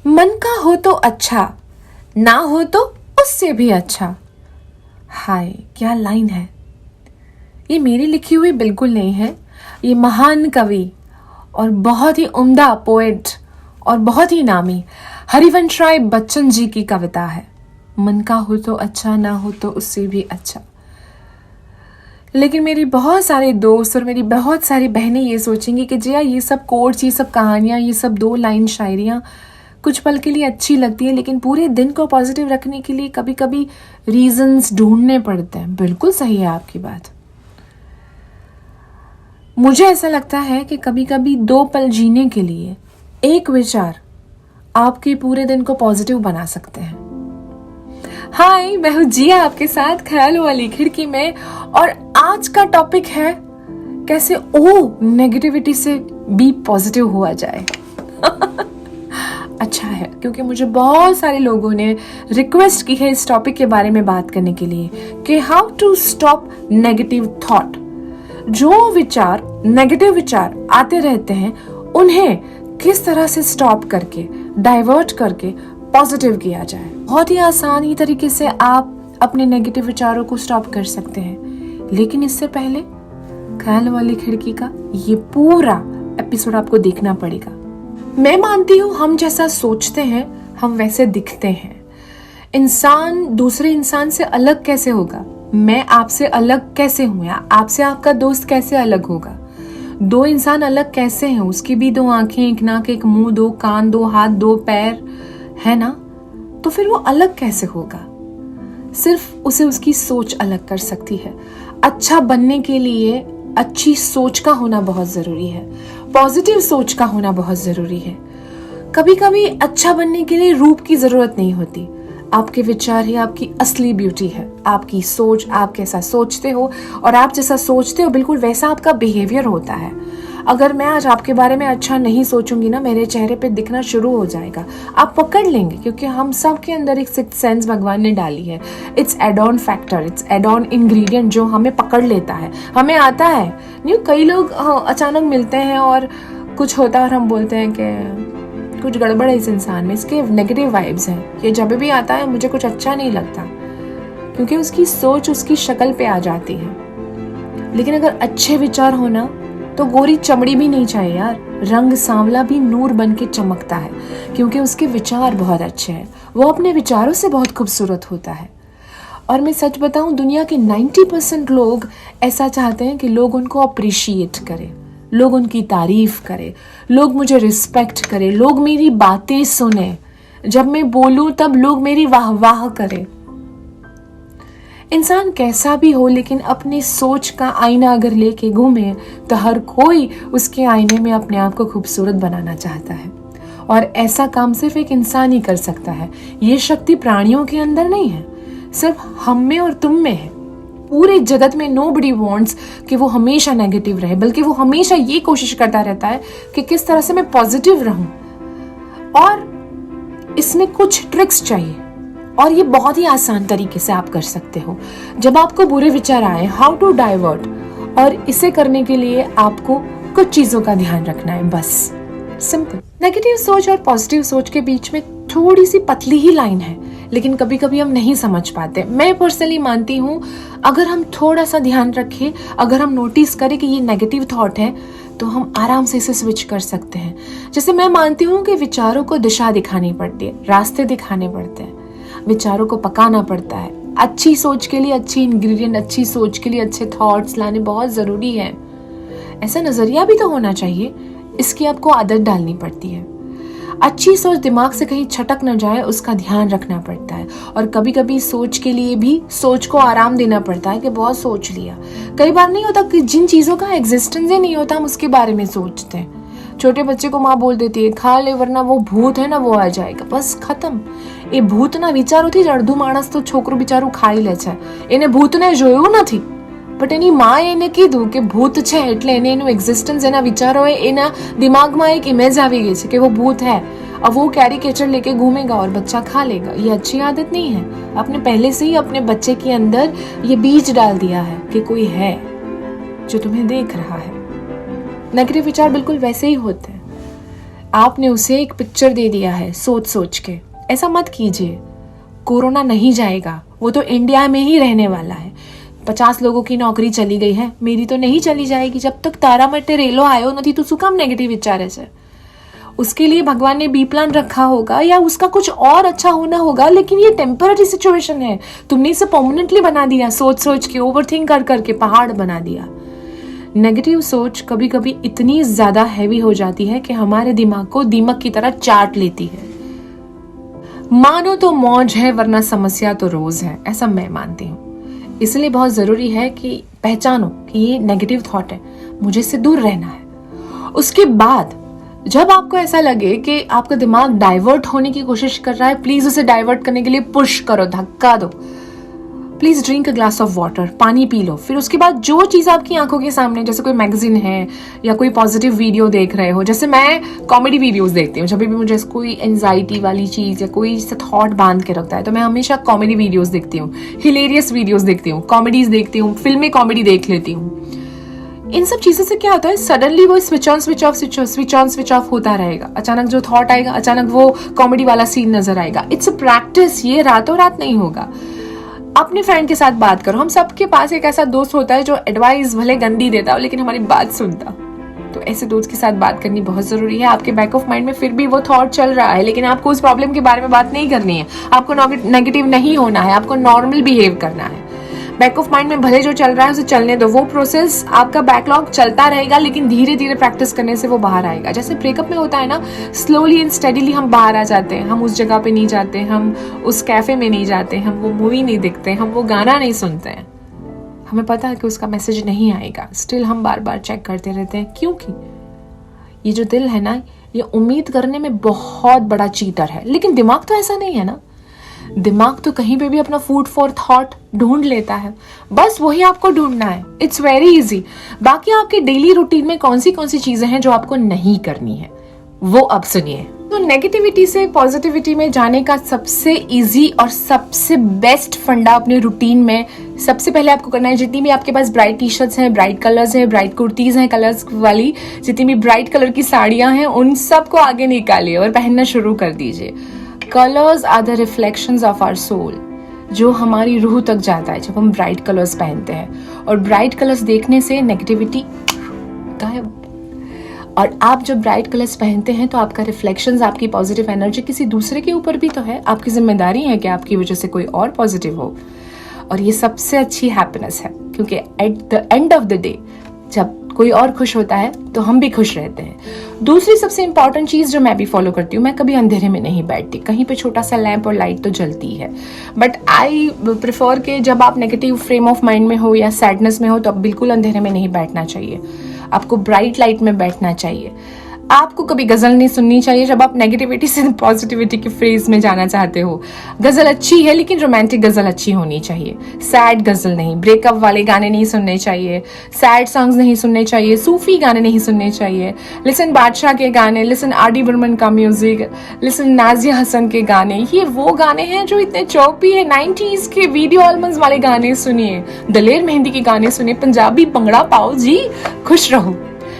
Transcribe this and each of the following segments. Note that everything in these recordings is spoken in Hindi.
मन का हो तो अच्छा, ना हो तो उससे भी अच्छा। हाय क्या लाइन है। ये मेरी लिखी हुई बिल्कुल नहीं है, ये महान कवि और बहुत ही उम्दा पोएट और बहुत ही नामी हरिवंश राय बच्चन जी की कविता है। मन का हो तो अच्छा, ना हो तो उससे भी अच्छा। लेकिन मेरी बहुत सारे दोस्त और मेरी बहुत सारी बहनें ये सोचेंगी कि जिया ये सब कोट्स, ये सब कहानियाँ, ये सब 2 लाइन शायरियाँ कुछ पल के लिए अच्छी लगती है, लेकिन पूरे दिन को पॉजिटिव रखने के लिए कभी कभी रीजंस ढूंढने पड़ते हैं। बिल्कुल सही है आपकी बात। मुझे ऐसा लगता है कि कभी कभी 2 पल जीने के लिए एक विचार आपके पूरे दिन को पॉजिटिव बना सकते हैं। हाय, मैं हूँ जिया आपके साथ ख्यालों वाली खिड़की में, और आज का टॉपिक है कैसे नेगेटिविटी से भी पॉजिटिव हुआ जाए। अच्छा है, क्योंकि मुझे बहुत सारे लोगों ने रिक्वेस्ट की है इस टॉपिक के बारे में बात करने के लिए कि how to stop negative thought. जो विचार, नेगेटिव विचार आते रहते हैं, उन्हें किस तरह से स्टॉप करके, डाइवर्ट करके पॉजिटिव किया जाए। बहुत ही आसान ही तरीके से आप अपने नेगेटिव विचारों को स्टॉप कर सकते हैं, लेकिन इससे पहले ख्याल वाली खिड़की का ये पूरा एपिसोड आपको देखना पड़ेगा। मैं मानती हूँ हम जैसा सोचते हैं हम वैसे दिखते हैं। इंसान दूसरे इंसान से अलग कैसे होगा? मैं आपसे अलग कैसे हूँ, या आपसे आपका दोस्त कैसे अलग होगा? 2 इंसान अलग कैसे हैं? उसकी भी 2 आंखें, 1 नाक, 1 मुंह, 2 कान, 2 हाथ, 2 पैर है ना? तो फिर वो अलग कैसे होगा? सिर्फ उसे उसकी सोच अलग कर सकती है। अच्छा बनने के लिए अच्छी सोच का होना बहुत जरूरी है, पॉजिटिव सोच का होना बहुत जरूरी है। कभी कभी अच्छा बनने के लिए रूप की जरूरत नहीं होती। आपके विचार ही आपकी असली ब्यूटी है। आपकी सोच, आप कैसा सोचते हो और आप जैसा सोचते हो बिल्कुल वैसा आपका बिहेवियर होता है। अगर मैं आज आपके बारे में अच्छा नहीं सोचूंगी ना, मेरे चेहरे पे दिखना शुरू हो जाएगा। आप पकड़ लेंगे, क्योंकि हम सब के अंदर एक सिक्स्थ सेंस भगवान ने डाली है। It's add on factor, it's add on ingredient जो हमें पकड़ लेता है, हमें आता है। नहीं, कई लोग अचानक मिलते हैं और कुछ होता है और हम बोलते हैं कि कुछ गड़बड़ है इस इंसान में, इसके नेगेटिव वाइब्स हैं। ये जब भी आता है मुझे कुछ अच्छा नहीं लगता, क्योंकि उसकी सोच उसकी शक्ल पे आ जाती है। लेकिन अगर अच्छे विचार होना तो गोरी चमड़ी भी नहीं चाहिए यार, रंग सांवला भी नूर बन के चमकता है, क्योंकि उसके विचार बहुत अच्छे हैं। वो अपने विचारों से बहुत खूबसूरत होता है। और मैं सच बताऊं, दुनिया के 90% लोग ऐसा चाहते हैं कि लोग उनको अप्रिशिएट करें, लोग उनकी तारीफ करें, लोग मुझे रिस्पेक्ट करें, लोग मेरी बातें सुने, जब मैं बोलूं तब लोग मेरी वाह वाह करें। इंसान कैसा भी हो, लेकिन अपनी सोच का आईना अगर लेके घूमे तो हर कोई उसके आईने में अपने आप को खूबसूरत बनाना चाहता है। और ऐसा काम सिर्फ एक इंसान ही कर सकता है। ये शक्ति प्राणियों के अंदर नहीं है, सिर्फ हम में और तुम में है। पूरे जगत में नोबडी वांट्स कि वो हमेशा नेगेटिव रहे, बल्कि वो हमेशा ये कोशिश करता रहता है कि किस तरह से मैं पॉजिटिव रहूं। और इसमें कुछ ट्रिक्स चाहिए, और ये बहुत ही आसान तरीके से आप कर सकते हो। जब आपको बुरे विचार आए, हाउ टू डाइवर्ट, और इसे करने के लिए आपको कुछ चीजों का ध्यान रखना है, बस सिंपल। नेगेटिव सोच और पॉजिटिव सोच के बीच में थोड़ी सी पतली ही लाइन है, लेकिन कभी कभी हम नहीं समझ पाते। मैं पर्सनली मानती हूँ अगर हम थोड़ा सा ध्यान रखें, अगर हम नोटिस करें कि ये नेगेटिव थॉट है, तो हम आराम से इसे स्विच कर सकते हैं। जैसे मैं मानती हूँ कि विचारों को दिशा दिखानी पड़ती है, रास्ते दिखाने पड़ते हैं, विचारों को पकाना पड़ता है। अच्छी सोच के लिए अच्छी इंग्रेडिएंट, अच्छी सोच के लिए अच्छे थॉट्स लाने बहुत जरूरी है। ऐसा नजरिया भी तो होना चाहिए, इसकी आपको आदत डालनी पड़ती है। अच्छी सोच दिमाग से कहीं छटक न जाए, उसका ध्यान रखना पड़ता है। और कभी कभी सोच के लिए भी सोच को आराम देना पड़ता है कि बहुत सोच लिया। कई बार नहीं होता कि जिन चीजों का एग्जिस्टेंस ही नहीं होता हम उसके बारे में सोचते हैं। छोटे बच्चे को माँ बोल देती है खा ले वरना वो भूत है ना वो आ जाएगा, बस खत्म। એ ભૂતના વિચારો થી જ અડધું માણસ તો છોકરું બિચારું ખાઈ લે છે। એને ભૂતને જોયું નથી, બટ એની માએ એને કીધું કે ભૂત છે, એટલે એને એનું એક્ઝિસ્ટન્સ, એના વિચારોએ એના દિમાગમાં એક ઇમેજ આવી ગઈ છે कि वो भूत है। अब वो कैरिकेचर लेके घूमेगा और बच्चा खा लेगा। ये अच्छी आदत नहीं है। आपने पहले से ही अपने बच्चे के अंदर ये बीज डाल दिया है कि कोई है जो तुम्हें देख रहा है। नेगेटिव विचार बिल्कुल वैसे ही होते हैं। आपने उसे एक पिक्चर दे दिया है सोच सोच के। ऐसा मत कीजिए। कोरोना नहीं जाएगा, वो तो इंडिया में ही रहने वाला है। 50 लोगों की नौकरी चली गई है, मेरी तो नहीं चली जाएगी। जब तक तारा मटे रेलो आयो नहीं तो શું કામ नेगेटिव विचार है। उसके लिए भगवान ने बी प्लान रखा होगा या उसका कुछ और अच्छा होना होगा, लेकिन ये टेम्पररी सिचुएशन है। तुमने इसे परमानेंटली बना दिया, सोच सोच के, ओवरथिंक कर करके पहाड़ बना दिया। नेगेटिव सोच कभी कभी इतनी ज्यादा हैवी हो जाती है कि हमारे दिमाग को दीमक की तरह चाट लेती है। मानो तो मौज है वरना समस्या तो रोज है, ऐसा मैं मानती हूँ। इसलिए बहुत जरूरी है कि पहचानो कि ये नेगेटिव थॉट है, मुझे इससे दूर रहना है। उसके बाद जब आपको ऐसा लगे कि आपका दिमाग डाइवर्ट होने की कोशिश कर रहा है, प्लीज उसे डाइवर्ट करने के लिए पुश करो, धक्का दो। Please drink a glass of water, पानी पी लो। फिर उसके बाद जो चीज आपकी आंखों के सामने, जैसे कोई मैगजीन है या कोई पॉजिटिव वीडियो देख रहे हो, जैसे मैं कॉमेडी वीडियोस देखती हूँ। जब भी मुझे कोई एंजाइटी वाली चीज या कोई थॉट बांध के रखता है तो मैं हमेशा कॉमेडी वीडियोस देखती हूँ, हिलेरियस वीडियोस देखती हूँ, कॉमेडीज देखती हूँ, फिल्में कॉमेडी देख लेती हूँ। इन सब चीजों से क्या होता है, सडनली वो स्विच ऑन स्विच ऑफ होता रहेगा। अचानक जो थॉट आएगा, अचानक वो कॉमेडी वाला सीन नजर आएगा। इट्स अ प्रैक्टिस, ये रातों रात नहीं होगा। अपने फ्रेंड के साथ बात करो। हम सबके पास एक ऐसा दोस्त होता है जो एडवाइस भले गंदी देता हो लेकिन हमारी बात सुनता। तो ऐसे दोस्त के साथ बात करनी बहुत जरूरी है। आपके बैक ऑफ माइंड में फिर भी वो थॉट चल रहा है, लेकिन आपको उस प्रॉब्लम के बारे में बात नहीं करनी है। आपको नेगेटिव नहीं होना है, आपको नॉर्मल बिहेव करना है। बैक ऑफ माइंड में भले जो चल रहा है उसे चलने दो। वो प्रोसेस, आपका बैकलॉग चलता रहेगा, लेकिन धीरे धीरे प्रैक्टिस करने से वो बाहर आएगा। जैसे ब्रेकअप में होता है ना, स्लोली एंड स्टेडीली हम बाहर आ जाते हैं। हम उस जगह पे नहीं जाते, हम उस कैफे में नहीं जाते, हम वो मूवी नहीं देखते, हम वो गाना नहीं सुनते हैं। हमें पता है कि उसका मैसेज नहीं आएगा, स्टिल हम बार बार चेक करते रहते हैं। क्योंकि ये जो दिल है ना, ये उम्मीद करने में बहुत बड़ा चीटर है। लेकिन दिमाग तो ऐसा नहीं है ना। दिमाग तो कहीं पे भी अपना फूड फॉर थॉट ढूंढ लेता है, बस वही आपको ढूंढना है। It's very easy. बाकी आपके डेली रूटीन में कौन सी चीजें हैं जो आपको नहीं करनी है, वो अब सुनिए। तो नेगेटिविटी से पॉजिटिविटी में जाने का सबसे इजी और सबसे बेस्ट फंडा अपने रूटीन में सबसे पहले आपको करना है, जितनी भी आपके पास ब्राइट टी शर्ट्स हैं, ब्राइट कलर्स हैं, ब्राइट कुर्तीज हैं कलर्स वाली, जितनी भी ब्राइट कलर की साड़ियां हैं, उन सबको आगे निकालिए और पहनना शुरू कर दीजिए। Colours are the reflections of our soul, जो हमारी रूह तक जाता है जब हम ब्राइट कलर्स पहनते हैं। और ब्राइट कलर्स देखने से नेगेटिविटी गायब। और आप जब ब्राइट कलर्स पहनते हैं तो आपका रिफ्लेक्शंस, आपकी पॉजिटिव एनर्जी किसी दूसरे के ऊपर भी तो है। आपकी जिम्मेदारी है कि आपकी वजह से कोई और पॉजिटिव हो। और ये सबसे अच्छी हैप्पीनेस है, क्योंकि at the end of the day जब कोई और खुश होता है तो हम भी खुश रहते हैं। दूसरी सबसे इंपॉर्टेंट चीज जो मैं भी फॉलो करती हूँ, मैं कभी अंधेरे में नहीं बैठती। कहीं पे छोटा सा लैंप और लाइट तो जलती है, बट आई प्रेफर कि जब आप नेगेटिव फ्रेम ऑफ माइंड में हो या सैडनेस में हो तो आप बिल्कुल अंधेरे में नहीं बैठना चाहिए। आपको ब्राइट लाइट में बैठना चाहिए। आपको कभी गजल नहीं सुननी चाहिए जब आप नेगेटिविटी से पॉजिटिविटी के फेज में जाना चाहते हो। गजल अच्छी है, लेकिन रोमांटिक गजल अच्छी होनी चाहिए, सैड गजल नहीं। ब्रेकअप वाले गाने नहीं सुनने चाहिए, सैड सॉन्ग्स नहीं सुनने चाहिए, सूफी गाने नहीं सुनने चाहिए। लिसन बादशाह के गाने, लिसन आर.डी. बर्मन का म्यूजिक, लिसन नाजिया हसन के गाने। ये वो गाने हैं जो इतने चौपी है। 90s के वीडियो एल्बम्स वाले गाने सुनिए, दलेर मेहंदी के गाने सुनिए, पंजाबी भंगड़ा पाओ जी, खुश रहो।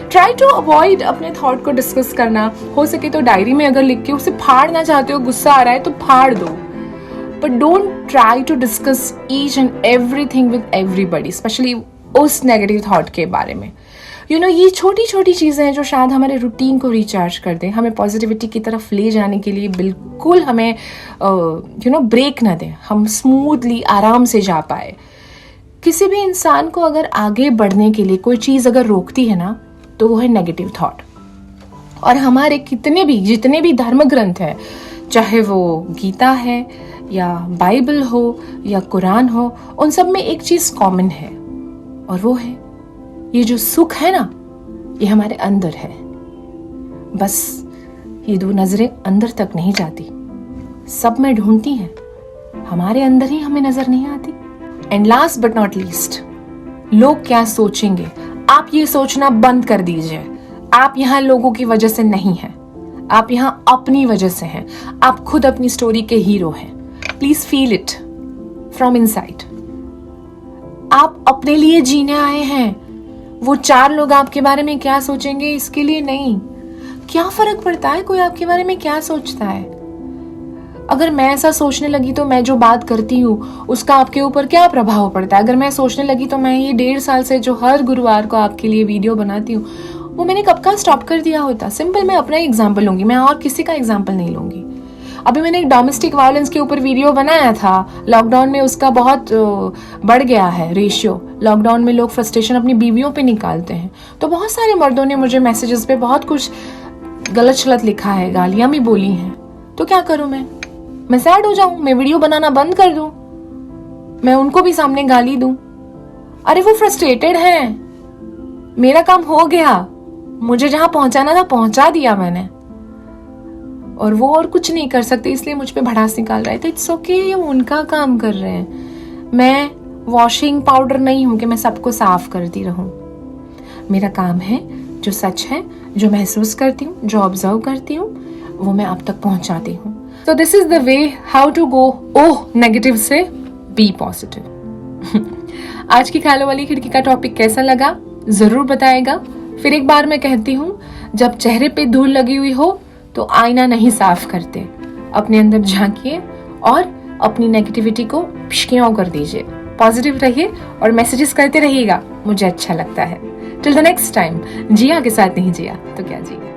ट्राई टू अवॉइड अपने थॉट को डिस्कस करना। हो सके तो डायरी में अगर लिख के उसे फाड़ना चाहते हो, गुस्सा आ रहा है तो फाड़ दो, but don't try to discuss each and everything with everybody, specially उस नेगेटिव थॉट के बारे में। ये छोटी छोटी चीजें हैं जो शायद हमारे रूटीन को रिचार्ज कर दें, हमें पॉजिटिविटी की तरफ ले जाने के लिए बिल्कुल हमें ब्रेक ना दें, हम स्मूथली आराम से जा पाए। किसी भी इंसान को अगर आगे बढ़ने के लिए कोई चीज अगर रोकती है ना, तो वो है नेगेटिव थॉट। और हमारे जितने भी धर्म ग्रंथ है, चाहे वो गीता है या बाइबल हो या कुरान हो, उन सब में एक चीज कॉमन है, और वो है ये जो सुख है ना, ये हमारे अंदर है। बस ये दो नजरें अंदर तक नहीं जाती, सब में ढूंढती हैं, हमारे अंदर ही हमें नजर नहीं आती। And last but not least, लोग क्या सोचेंगे, आप ये सोचना बंद कर दीजिए। आप यहाँ लोगों की वजह से नहीं हैं, आप यहाँ अपनी वजह से हैं। आप खुद अपनी स्टोरी के हीरो हैं। Please feel it from inside. आप अपने लिए जीने आए हैं। वो 4 लोग आपके बारे में क्या सोचेंगे, इसके लिए नहीं। क्या फर्क पड़ता है कोई आपके बारे में क्या सोचता है? अगर मैं ऐसा सोचने लगी तो मैं जो बात करती हूँ उसका आपके ऊपर क्या प्रभाव पड़ता है? अगर मैं सोचने लगी तो मैं ये 1.5 साल से जो हर गुरुवार को आपके लिए वीडियो बनाती हूँ वो मैंने कब का स्टॉप कर दिया होता। सिंपल, मैं अपना एग्जाम्पल लूंगी, मैं और किसी का एग्जाम्पल नहीं लूंगी। अभी मैंने एक डोमेस्टिक वायलेंस के ऊपर वीडियो बनाया था, लॉकडाउन में उसका बहुत बढ़ गया है रेशियो। लॉकडाउन में लोग फ्रस्ट्रेशन अपनी बीवियों पे निकालते हैं, तो बहुत सारे मर्दों ने मुझे मैसेजेस पे बहुत कुछ गलत शलत लिखा है, गालियां भी बोली हैं। तो क्या करूं मैं सैड हो जाऊं? मैं वीडियो बनाना बंद कर दूं? मैं उनको भी सामने गाली दूं? अरे वो फ्रस्ट्रेटेड हैं, मेरा काम हो गया, मुझे जहां पहुंचाना था पहुंचा दिया मैंने, और वो और कुछ नहीं कर सकते, इसलिए मुझ पे भड़ास निकाल रहे थे। इट्स ओके, ये उनका काम कर रहे हैं। मैं वॉशिंग पाउडर नहीं हूं कि मैं सबको साफ करती रहूं। मेरा काम है जो सच है, जो महसूस करती हूँ, जो ऑब्जर्व करती हूँ, वो मैं आप तक पहुंचाती हूँ। तो this is the way how to go oh negative से बी पॉजिटिव। आज की ख्यालों वाली खिड़की का टॉपिक कैसा लगा जरूर बताएगा। फिर एक बार मैं कहती हूँ, जब चेहरे पे धूल लगी हुई हो तो आईना नहीं साफ करते, अपने अंदर झांकिए और अपनी नेगेटिविटी को पिशकियां कर दीजिए। पॉजिटिव रहिए और मैसेजेस करते रहिएगा, मुझे अच्छा लगता है। टिल द नेक्स्ट टाइम, जिया के साथ नहीं जिया तो क्या जिया।